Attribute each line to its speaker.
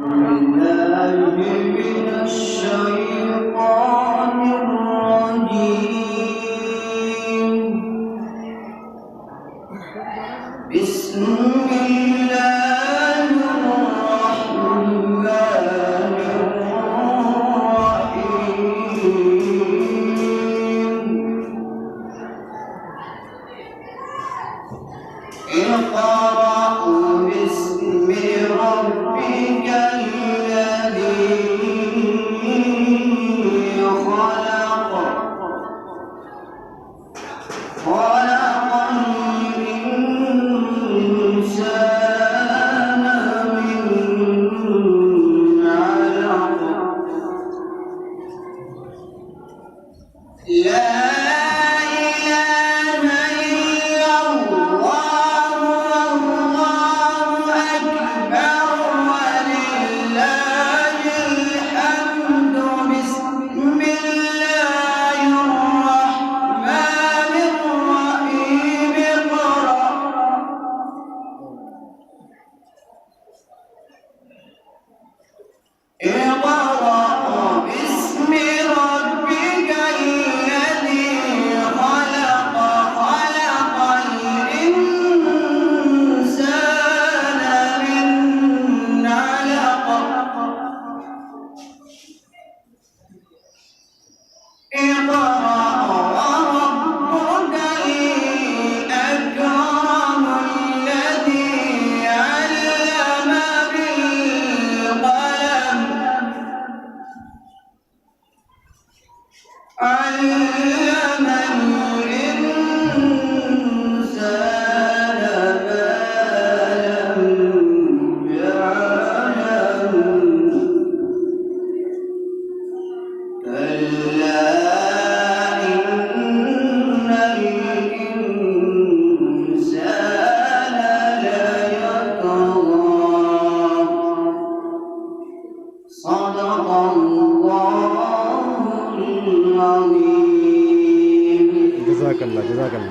Speaker 1: بالله من الشيطان الرجيم. بسم الله الرحمن الرحيم. اقرأ باسم ربك الذي خلق. خلق الإنسان من علق. لا إله إلا الله والله أكبر ولله الحمد. بسم الله الرحمن الرحيم. اقرأ باسم ربك الذي خلق. خلق الإنسان من علق. اقرأ وربك الأكرم الذي علم بالقلم. علم الإنسان ما لم يعلم. كلا إن الإنسان ليطغى. صدق الله العظيم.
Speaker 2: جزاك الله.